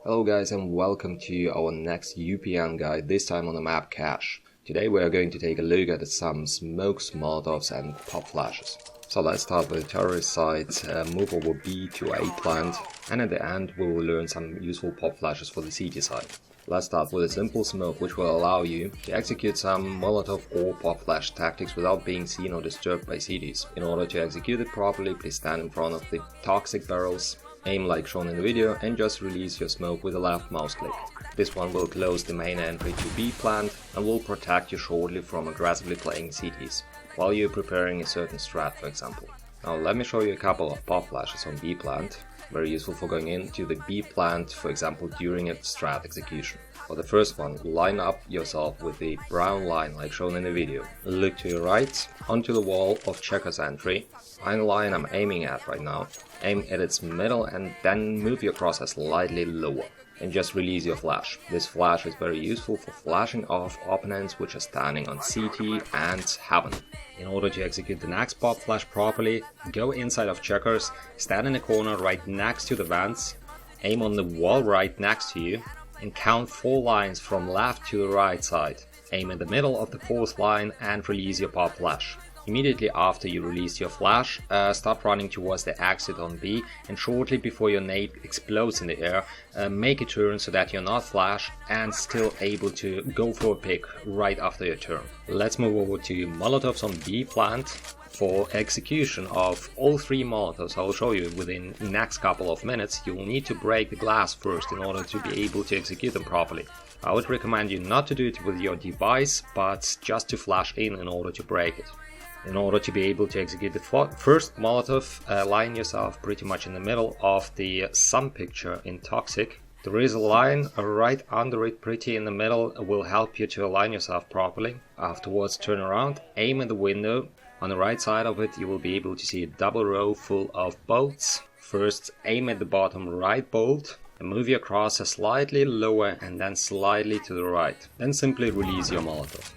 Hello guys and welcome to our next UPN guide, this time on the map cache. Today we are going to take a look at some smokes, molotovs and pop flashes. So let's start with the terrorist site, move over B to A plant, and at the end we will learn some useful pop flashes for the CT site. Let's start with a simple smoke which will allow you to execute some molotov or pop flash tactics without being seen or disturbed by CTs. In order to execute it properly, please stand in front of the toxic barrels, aim like shown in the video, and just release your smoke with the left mouse click. This one will close the main entry to B plant and will protect you shortly from aggressively playing CTs, while you're preparing a certain strat, for example. Now let me show you a couple of pop flashes on B plant, very useful for going into the B plant, for example during a strat execution. For the first one, line up yourself with the brown line like shown in the video. Look to your right, onto the wall of checkers entry. Find the line I'm aiming at right now. Aim at its middle and then move your crosshair slightly lower. And just release your flash. This flash is very useful for flashing off opponents which are standing on CT and Heaven. In order to execute the next pop flash properly, go inside of checkers, stand in a corner right next to the vents, aim on the wall right next to you, and count 4 lines from left to the right side. Aim in the middle of the 4th line and release your pop flash. Immediately after you release your flash, start running towards the exit on B, and shortly before your nade explodes in the air, make a turn so that you're not flashed and still able to go for a pick right after your turn. Let's move over to molotovs on B plant. For execution of all 3 molotovs I'll show you within the next couple of minutes, you'll need to break the glass first in order to be able to execute them properly. I would recommend you not to do it with your device, but just to flash in order to break it. In order to be able to execute the first molotov, line yourself pretty much in the middle of the sun picture in Toxic. There is a line right under it, pretty in the middle, will help you to align yourself properly. Afterwards turn around, aim at the window. On the right side of it you will be able to see a double row full of bolts. First aim at the bottom right bolt and move your crosshair slightly lower and then slightly to the right. Then simply release your molotov.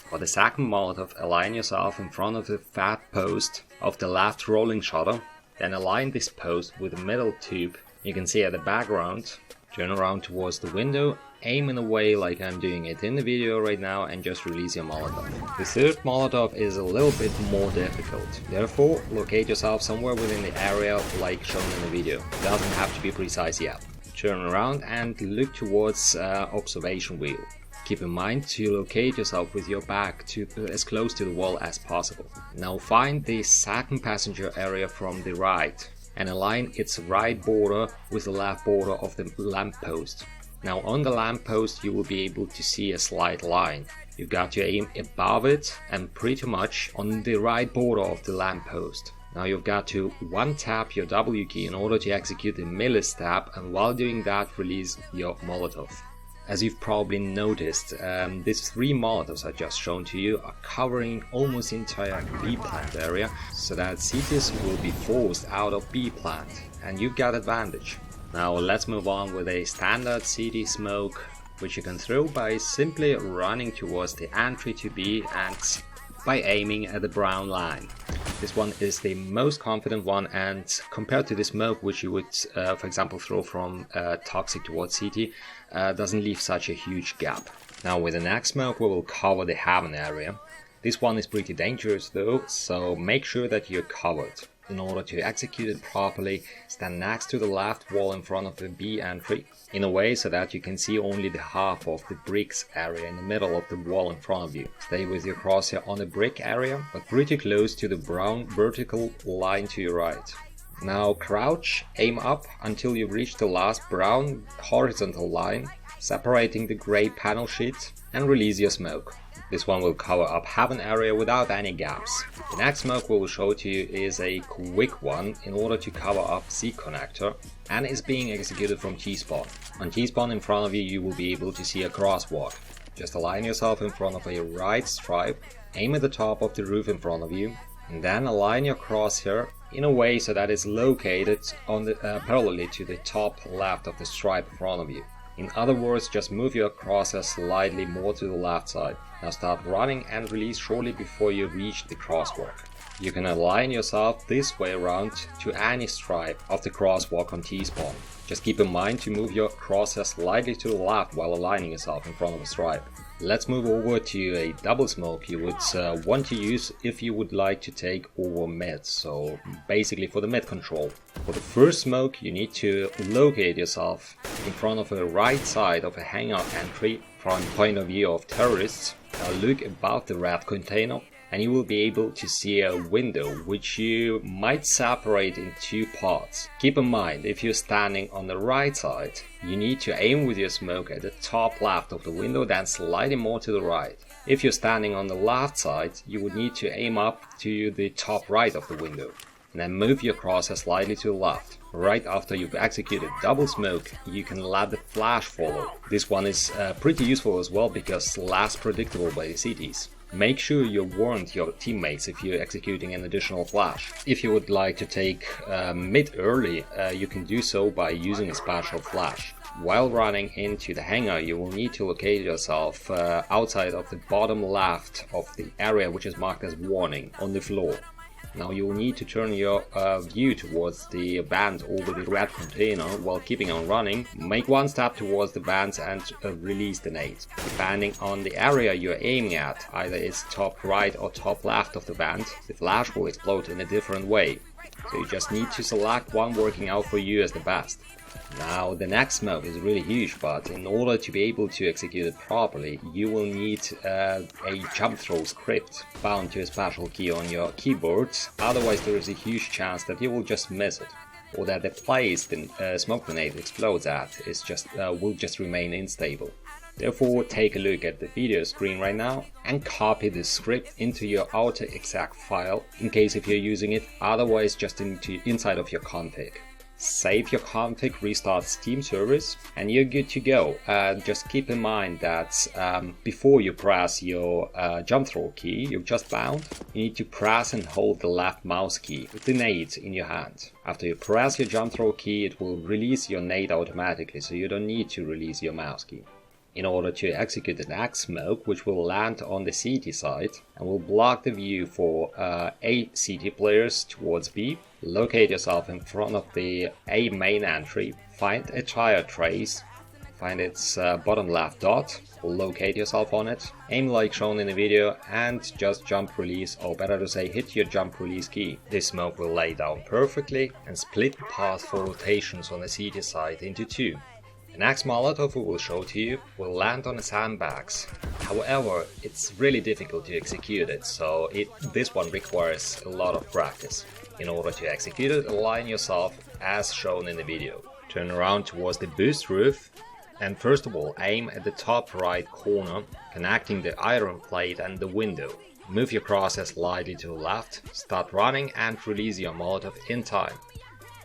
For the second molotov, align yourself in front of the fat post of the left rolling shutter, then align this post with the middle tube you can see at the background. Turn around towards the window, aim in a way like I'm doing it in the video right now, and just release your molotov. The third molotov is a little bit more difficult, therefore locate yourself somewhere within the area like shown in the video. It doesn't have to be precise yet. Turn around and look towards observation wheel. Keep in mind to locate yourself with your back to as close to the wall as possible. Now find the second passenger area from the right and align its right border with the left border of the lamppost. Now on the lamppost you will be able to see a slight line. You've got to aim above it and pretty much on the right border of the lamppost. Now you've got to one-tap your W key in order to execute the melee stab, and while doing that release your molotov. As you've probably noticed, these 3 molotovs I just shown to you are covering almost the entire B plant area, so that CTs will be forced out of B plant, and you've got advantage. Now let's move on with a standard CT smoke, which you can throw by simply running towards the entry to B and by aiming at the brown line. This one is the most confident one, and compared to the smoke which you would for example throw from Toxic towards CT, doesn't leave such a huge gap. Now with the next smoke we will cover the Heaven area. This one is pretty dangerous though, so make sure that you're covered. In order to execute it properly, stand next to the left wall in front of the B entry, in a way so that you can see only the half of the bricks area in the middle of the wall in front of you. Stay with your crosshair on the brick area, but pretty close to the brown vertical line to your right. Now crouch, aim up until you reach the last brown horizontal line, separating the grey panel sheet, and release your smoke. This one will cover up Heaven area without any gaps. The next smoke we will show to you is a quick one in order to cover up C connector, and is being executed from T-spawn. On T-spawn in front of you you will be able to see a crosswalk. Just align yourself in front of a right stripe, aim at the top of the roof in front of you, and then align your crosshair in a way so that it's located on the parallelly to the top left of the stripe in front of you. In other words, just move your crosshair slightly more to the left side. Now start running and release shortly before you reach the crosswalk. You can align yourself this way around to any stripe of the crosswalk on T-spawn. Just keep in mind to move your crosshair slightly to the left while aligning yourself in front of a stripe. Let's move over to a double smoke you would want to use if you would like to take over mid, so basically for the mid control. For the first smoke you need to locate yourself in front of the right side of a hangar entry from point of view of terrorists. Now look above the red container and you will be able to see a window which you might separate in two parts. Keep in mind, if you're standing on the right side, you need to aim with your smoke at the top left of the window, then slightly more to the right. If you're standing on the left side, you would need to aim up to the top right of the window. And then move your crosshair slightly to the left. Right after you've executed double smoke, you can let the flash follow. This one is pretty useful as well because less predictable by the CTs. Make sure you warn your teammates if you're executing an additional flash. If you would like to take mid early, you can do so by using a special flash. While running into the hangar, you will need to locate yourself outside of the bottom left of the area which is marked as warning on the floor. Now you will need to turn your view towards the vent over the red container while keeping on running. Make one step towards the vents and release the nade. Depending on the area you're aiming at, either it's top right or top left of the vent, the flash will explode in a different way. So you just need to select one working out for you as the best. Now the next smoke is really huge, but in order to be able to execute it properly, you will need a jump throw script bound to a special key on your keyboard, otherwise there is a huge chance that you will just miss it, or that the place the smoke grenade explodes at is will just remain unstable. Therefore, take a look at the video screen right now and copy the script into your outer exec file in case if you're using it, otherwise just inside of your config. Save your config, restart Steam service, and you're good to go. Just keep in mind that before you press your jump throw key you've just bound, you need to press and hold the left mouse key with the nade in your hand. After you press your jump throw key, it will release your nade automatically, so you don't need to release your mouse key. In order to execute the next smoke, which will land on the CT side and will block the view for A CT players towards B, locate yourself in front of the A main entry, find a tire trace, find its bottom left dot, locate yourself on it, aim like shown in the video, and just jump release, or better to say hit your jump release key. This smoke will lay down perfectly and split the path for rotations on the CT side into two. The next Molotov we will show to you will land on the sandbags. However, it's really difficult to execute it, so this one requires a lot of practice. In order to execute it, align yourself as shown in the video. Turn around towards the boost roof and first of all aim at the top right corner, connecting the iron plate and the window. Move your crosshair slightly to the left, start running and release your Molotov in time.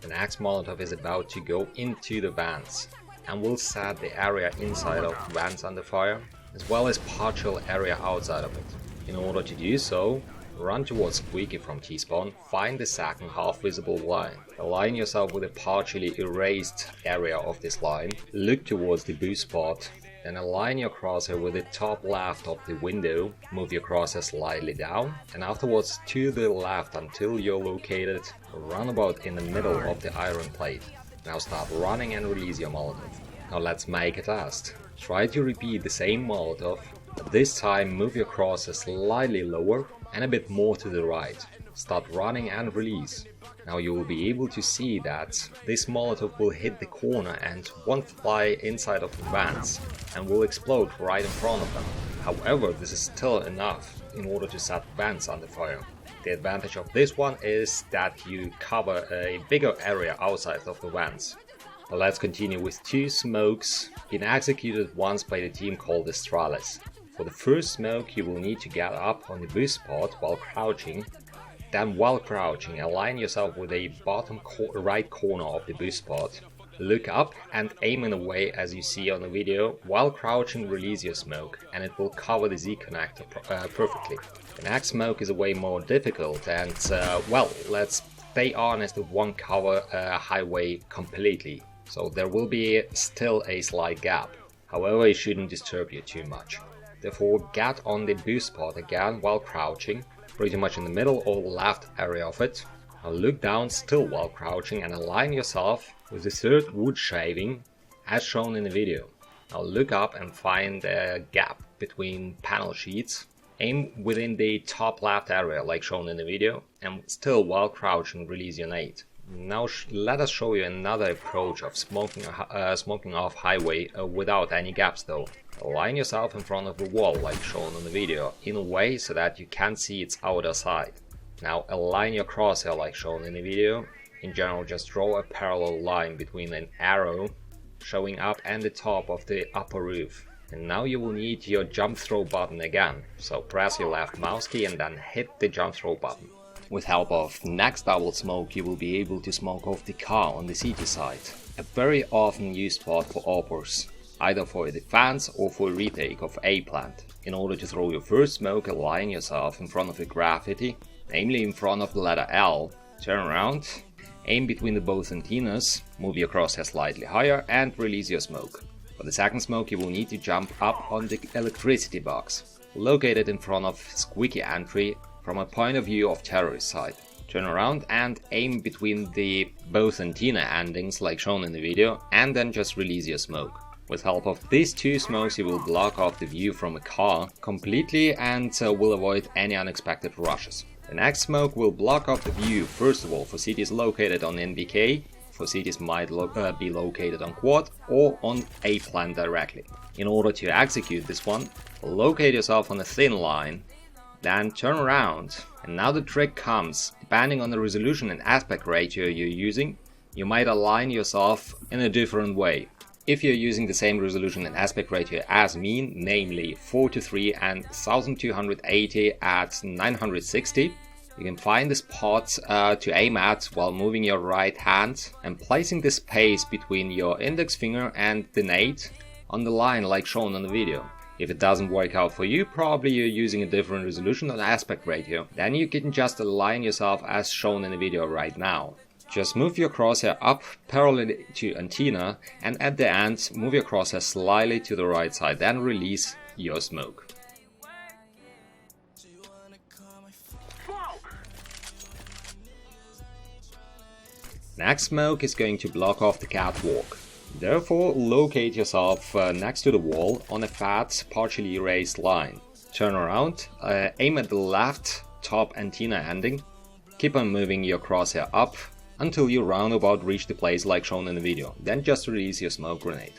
The next Molotov is about to go into the vents and will set the area inside of the vents under fire, as well as partial area outside of it. In order to do so, run towards Squeaky from T-spawn, find the second half visible line, align yourself with a partially erased area of this line, look towards the boost spot, then align your crosshair with the top left of the window, move your crosshair slightly down, and afterwards to the left until you're located roundabout in the middle of the iron plate. Now start running and release your Molotov. Now let's make a test. Try to repeat the same Molotov, but this time move your crosshair slightly lower and a bit more to the right. Start running and release. Now you will be able to see that this Molotov will hit the corner and won't fly inside of the vents and will explode right in front of them. However, this is still enough in order to set vents under fire. The advantage of this one is that you cover a bigger area outside of the vents. Now let's continue with two smokes being executed once by the team called the Astralis. For the first smoke you will need to get up on the boost spot while crouching. Then while crouching, align yourself with the bottom right corner of the boost spot. Look up and aim in a way as you see on the video. While crouching, release your smoke and it will cover the Z connector perfectly. The next smoke is a way more difficult and well, let's stay honest, it won't cover a highway completely. So there will be still a slight gap. However, it shouldn't disturb you too much. Therefore, get on the boost spot again while crouching. pretty much in the middle or left area of it. Now look down still while crouching and align yourself with the third wood shaving as shown in the video. Now look up and find a gap between panel sheets. Aim within the top left area like shown in the video, and still while crouching release your nade. Now let us show you another approach of smoking off highway without any gaps though. Align yourself in front of the wall like shown in the video in a way so that you can't see its outer side. Now align your crosshair like shown in the video. In general, just draw a parallel line between an arrow showing up and the top of the upper roof. And now you will need your jump throw button again, so press your left mouse key and then hit the jump throw button. With help of next double smoke you will be able to smoke off the car on the city side, a very often used spot for oppers, either for a defense or for a retake of a plant. In order to throw your first smoke, align yourself in front of a graffiti, namely in front of the letter L, turn around, aim between the both antennas, move your crosshair slightly higher and release your smoke. For the second smoke you will need to jump up on the electricity box, located in front of squeaky entry from a point of view of terrorist side. Turn around and aim between the both antenna endings like shown in the video, and then just release your smoke. With help of these two smokes you will block off the view from a car completely and will avoid any unexpected rushes. The next smoke will block off the view first of all for cities located on NBK, for cities might be located on quad or on a plant directly. In order to execute this one, locate yourself on a thin line, then turn around. And now the trick comes. Depending on the resolution and aspect ratio you're using, you might align yourself in a different way. If you're using the same resolution and aspect ratio as me, namely 4:3 and 1280 at 960, you can find the spots to aim at while moving your right hand and placing the space between your index finger and the nade on the line like shown on the video. If it doesn't work out for you, probably you're using a different resolution and aspect ratio. Then you can just align yourself as shown in the video right now. Just move your crosshair up parallel to antenna, and at the end move your crosshair slightly to the right side, then release your smoke. Next smoke is going to block off the catwalk. Therefore, locate yourself next to the wall on a fat, partially erased line. Turn around, aim at the left top antenna ending, keep on moving your crosshair up until you roundabout reach the place like shown in the video, then just release your smoke grenade.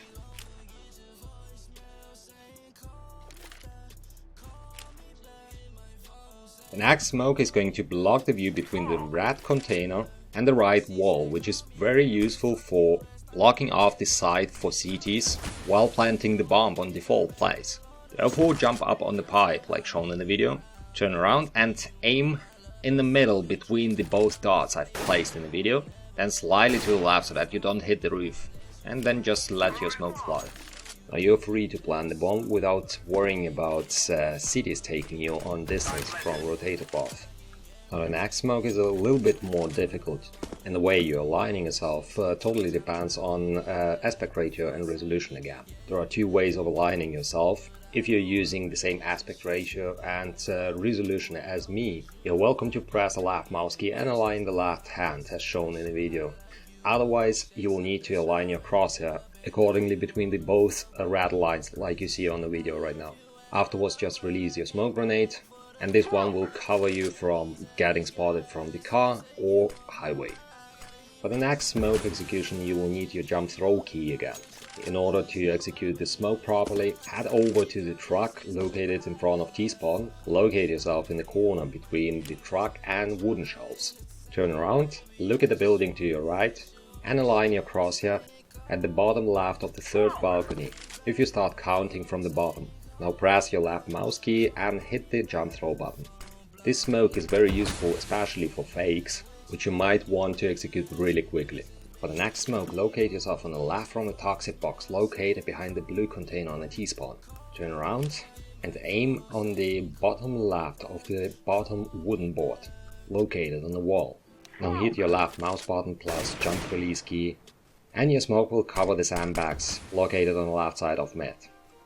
The next smoke is going to block the view between the red container and the right wall, which is very useful for blocking off the side for CTs while planting the bomb on default place. Therefore jump up on the pipe like shown in the video, turn around and aim in the middle between the both dots I've placed in the video, then slightly to the left so that you don't hit the roof, and then just let your smoke fly. Now you're free to plant the bomb without worrying about cities taking you on distance from rotator path. Now the next smoke is a little bit more difficult, and the way you're aligning yourself totally depends on aspect ratio and resolution again. There are two ways of aligning yourself. If you're using the same aspect ratio and resolution as me, you're welcome to press the left mouse key and align the left hand as shown in the video. Otherwise, you will need to align your crosshair accordingly between the both red lines like you see on the video right now. Afterwards, just release your smoke grenade, and this one will cover you from getting spotted from the car or highway. For the next smoke execution, you will need your jump throw key again. In order to execute the smoke properly, head over to the truck located in front of T-spawn, locate yourself in the corner between the truck and wooden shelves. Turn around, look at the building to your right, and align your crosshair at the bottom left of the third balcony, if you start counting from the bottom. Now press your left mouse key and hit the jump throw button. This smoke is very useful especially for fakes, which you might want to execute really quickly. For the next smoke, locate yourself on the left from the toxic box located behind the blue container on the T-spawn. Turn around and aim on the bottom left of the bottom wooden board, located on the wall. Now hit your left mouse button plus jump release key, and your smoke will cover the sandbags located on the left side of mid.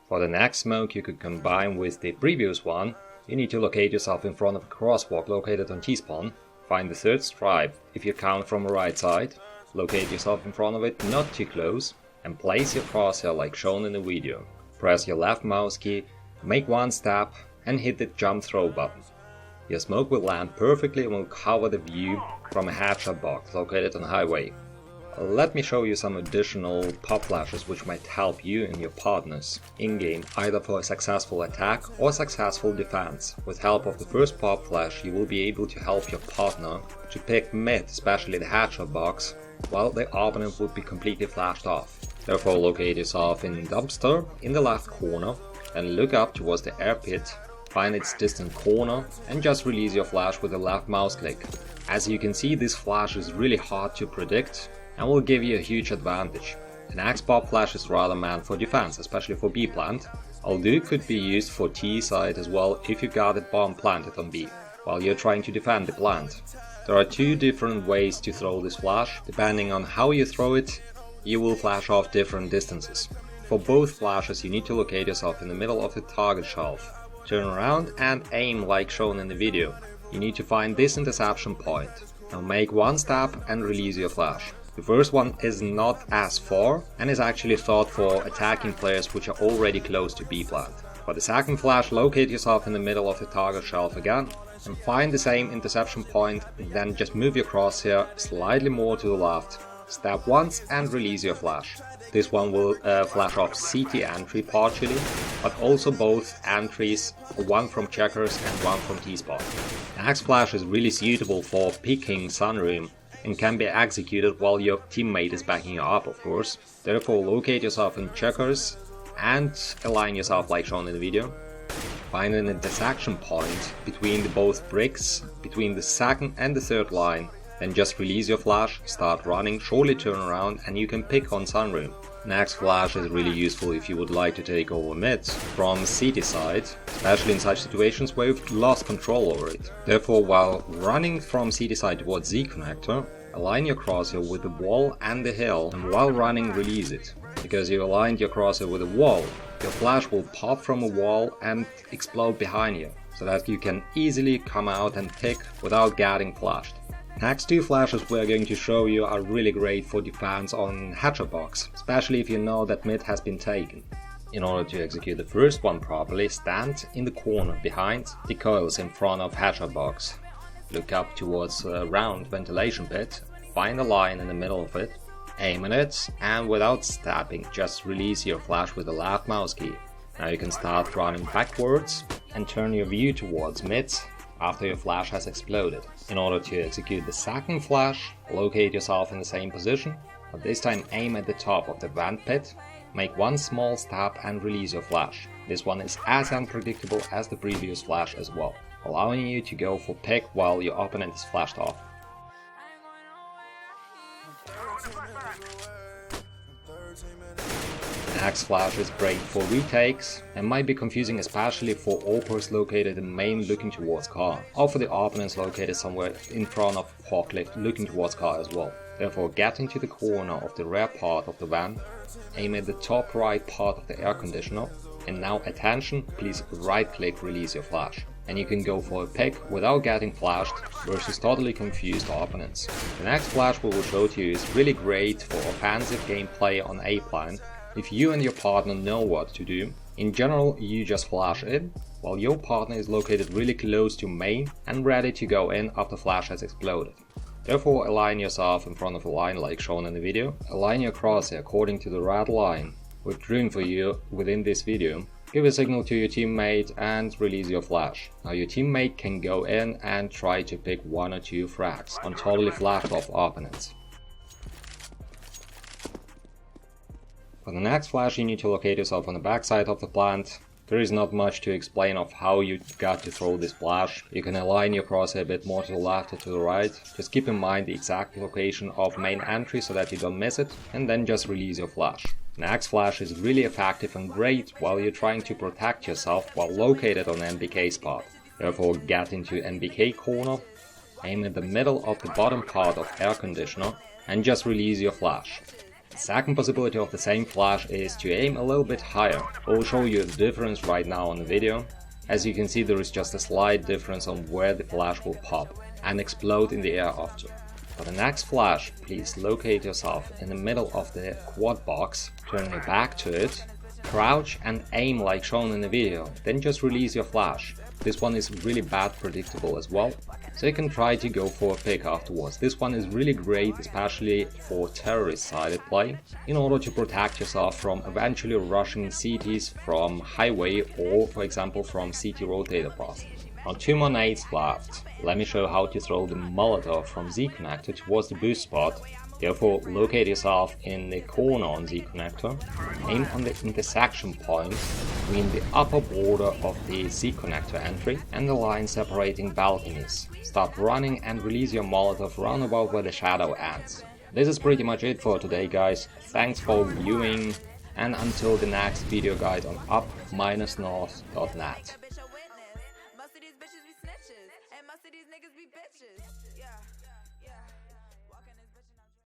For the next smoke you could combine with the previous one, you need to locate yourself in front of a crosswalk located on T-spawn, find the third stripe if you count from the right side, locate yourself in front of it not too close, and place your crosshair like shown in the video. Press your left mouse key, make one step and hit the jump throw button. Your smoke will land perfectly and will cover the view from a headshot box located on the highway. Let me show you some additional pop flashes which might help you and your partners in-game, either for a successful attack or successful defense. With help of the first pop flash you will be able to help your partner to pick mid, especially the headshot box, while the opponent would be completely flashed off. Therefore locate yourself in dumpster in the left corner and look up towards the air pit, find its distant corner and just release your flash with the left mouse click. As you can see, this flash is really hard to predict and will give you a huge advantage. The next pop flash is rather meant for defense, especially for B plant, although it could be used for T side as well if you got a bomb planted on B, while you're trying to defend the plant. There are two different ways to throw this flash. Depending on how you throw it, you will flash off different distances. For both flashes you need to locate yourself in the middle of the target shelf. Turn around and aim like shown in the video. You need to find this interception point. Now make one step and release your flash. The first one is not as far and is actually thought for attacking players which are already close to B plant. For the second flash, locate yourself in the middle of the target shelf again and find the same interception point, then just move your crosshair slightly more to the left, step once and release your flash. This one will flash off CT entry partially, but also both entries, one from checkers and one from T-spot. The next flash is really suitable for picking sunroom and can be executed while your teammate is backing you up, of course. Therefore locate yourself in checkers and align yourself like shown in the video. Find an intersection point between the both bricks, between the second and the third line, then just release your flash, start running, shortly turn around and you can pick on sunroom. Next flash is really useful if you would like to take over mid from CT side, especially in such situations where you've lost control over it. Therefore, while running from CT side towards Z connector, align your crosshair with the wall and the hill, and while running release it. Because you aligned your crosshair with a wall, your flash will pop from a wall and explode behind you, so that you can easily come out and pick without getting flashed. Next two flashes we are going to show you are really great for defense on headshot box, especially if you know that mid has been taken. In order to execute the first one properly, stand in the corner behind the coils in front of headshot box. Look up towards a round ventilation pit, find a line in the middle of it, aim at it and without stepping just release your flash with the left mouse key. Now you can start running backwards and turn your view towards mid after your flash has exploded. In order to execute the second flash, locate yourself in the same position, but this time aim at the top of the vent pit, make one small step and release your flash. This one is as unpredictable as the previous flash as well, allowing you to go for pick while your opponent is flashed off. The next flash is great for retakes and might be confusing especially for AWPers located in main looking towards car, or for the opponents located somewhere in front of forklift looking towards car as well. Therefore get into the corner of the rear part of the van, aim at the top right part of the air conditioner, and now attention, please right click release your flash. And you can go for a pick without getting flashed versus totally confused opponents. The next flash we will show to you is really great for offensive gameplay on A plant. If you and your partner know what to do, in general you just flash in, while your partner is located really close to main and ready to go in after flash has exploded. Therefore align yourself in front of a line like shown in the video, align your crosshair according to the red line we've drawn for you within this video, give a signal to your teammate and release your flash. Now your teammate can go in and try to pick one or two frags on totally flashed off opponents. For the next flash you need to locate yourself on the backside of the plant. There is not much to explain of how you got to throw this flash. You can align your crosshair a bit more to the left or to the right. Just keep in mind the exact location of main entry so that you don't miss it, and then just release your flash. Next flash is really effective and great while you're trying to protect yourself while located on NBK spot. Therefore get into NBK corner, aim at the middle of the bottom part of air conditioner and just release your flash. The second possibility of the same flash is to aim a little bit higher. I will show you the difference right now on the video. As you can see, there is just a slight difference on where the flash will pop and explode in the air after. For the next flash, please locate yourself in the middle of the quad box, turn your back to it, crouch and aim like shown in the video, then just release your flash. This one is really bad predictable as well, so you can try to go for a pick afterwards. This one is really great, especially for terrorist-sided play, in order to protect yourself from eventually rushing CTs from highway or, for example, from CT rotator path. Now 2 more nades left. Let me show how to throw the Molotov from Z connector towards the boost spot. Therefore, locate yourself in the corner on Z connector, aim on the intersection point between the upper border of the Z connector entry and the line separating balconies. Start running and release your Molotov round about where the shadow ends. This is pretty much it for today, guys. Thanks for viewing, and until the next video guide on up-north.net.